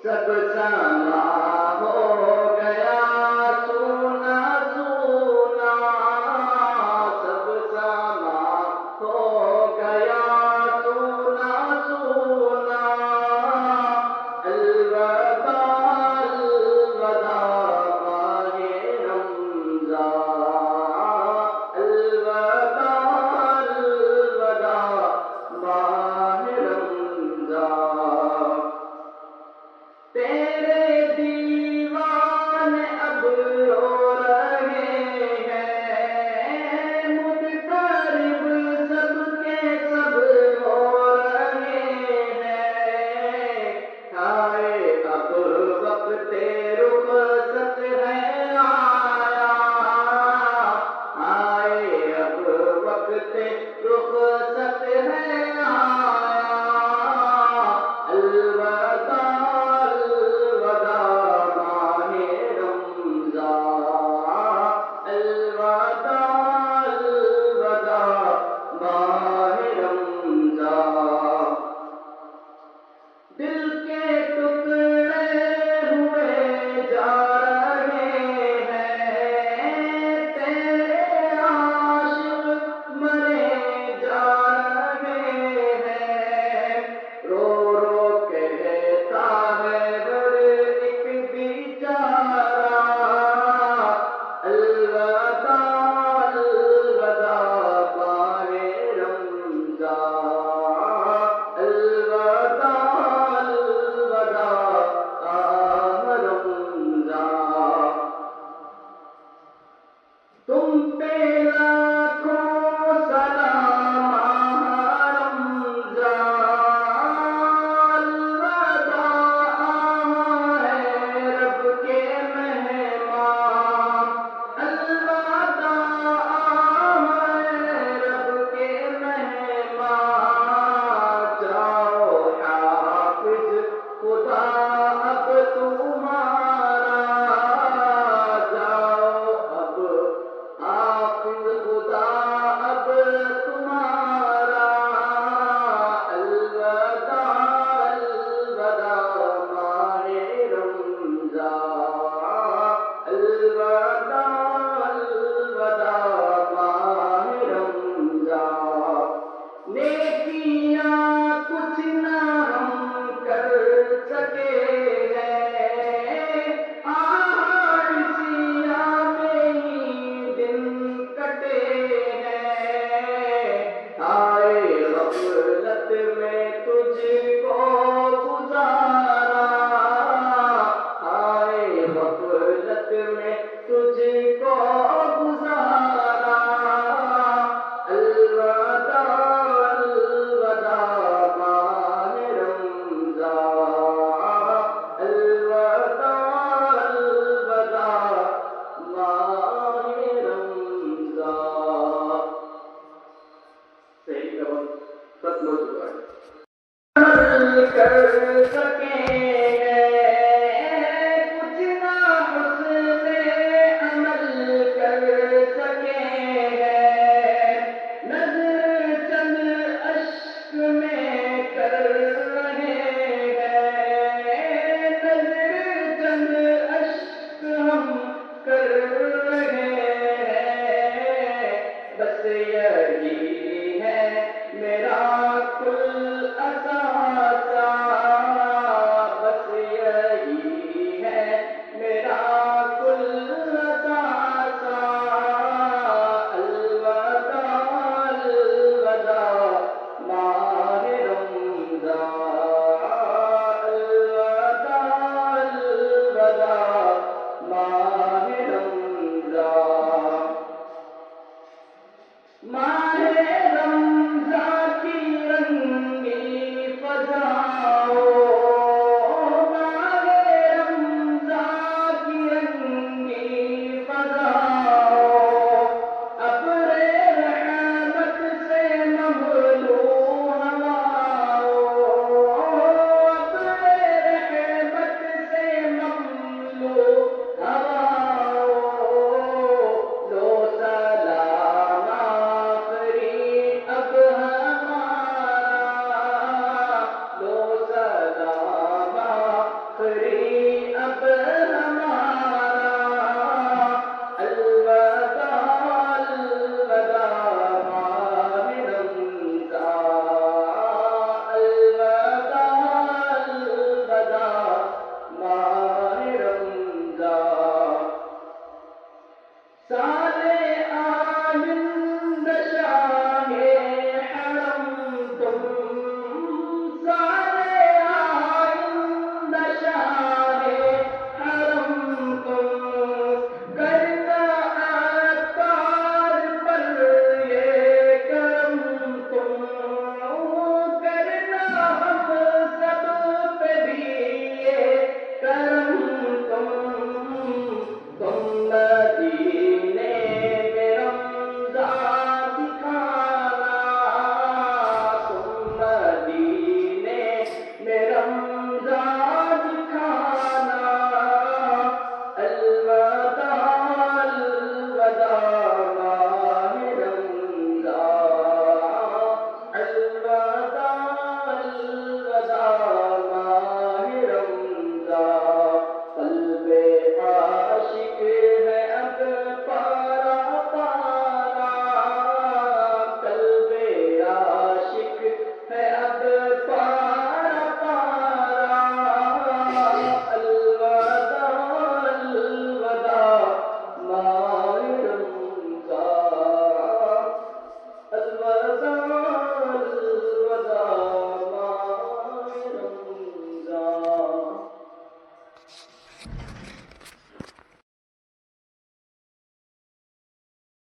सब समा हो गया सूना सूना, सब समा हो गया सूना सूना। अलविदा अलविदा माहे रमज़ान, अलविदा अलविदा माहे रमज़ान। तेरे दीवाने अब रो रहे हैं, मुतक़र्रिब सबके सब हो रहे हैं। हाय अब वक़्ते रुख़सत है आया, हाय अब वक़्ते रुख़सत है आया। अलविदा अलविदा माहे रमज़ान, अलविदा अलविदा माहे रमज़ान। दिल के टुकड़े हुए जा रहे हैं, तेरे आशिक़ मरे जा रहे हैं। रो रो कहता है हर एक बेचारा, अलविदा अलविदा माहे रमज़ान, अलविदा अलविदा माहे रमज़ान। तुम पे लाखों सलाम माह रमज़ान, अलविदा है रब के मेहमान, अलविदा है रब के मेहमान। जाओ हाफ़िज़ खुदा अब तुम्हारा, जाओ अब हाफ़िज़ खुदा अब तुम्हारा। अलविदा अलविदा माहे रमज़ान, अलविदा अलविदा माहे रमज़ान। नेकियां कुछ न हम कर सके हैं, आलसियां में ही दिन कटे हैं। आए ग़फ़लत में तुझको गुज़ारा, आए ग़फ़लत में तुझको गुज़ारा। अलविदा अलविदा माहे रमज़ान, अलविदा अलविदा माहे रमज़ान। सही कदम खत्म हो चुका है। अमल कर सके हैं, कुछ ना हुस्ने अमल कर सके हैं। नज़र चंद अश्क में कर रहे हैं, नज़र चंद अश्क हम कर रहे हैं। बस यही है मेरा कुल असासा, बस यही है मेरा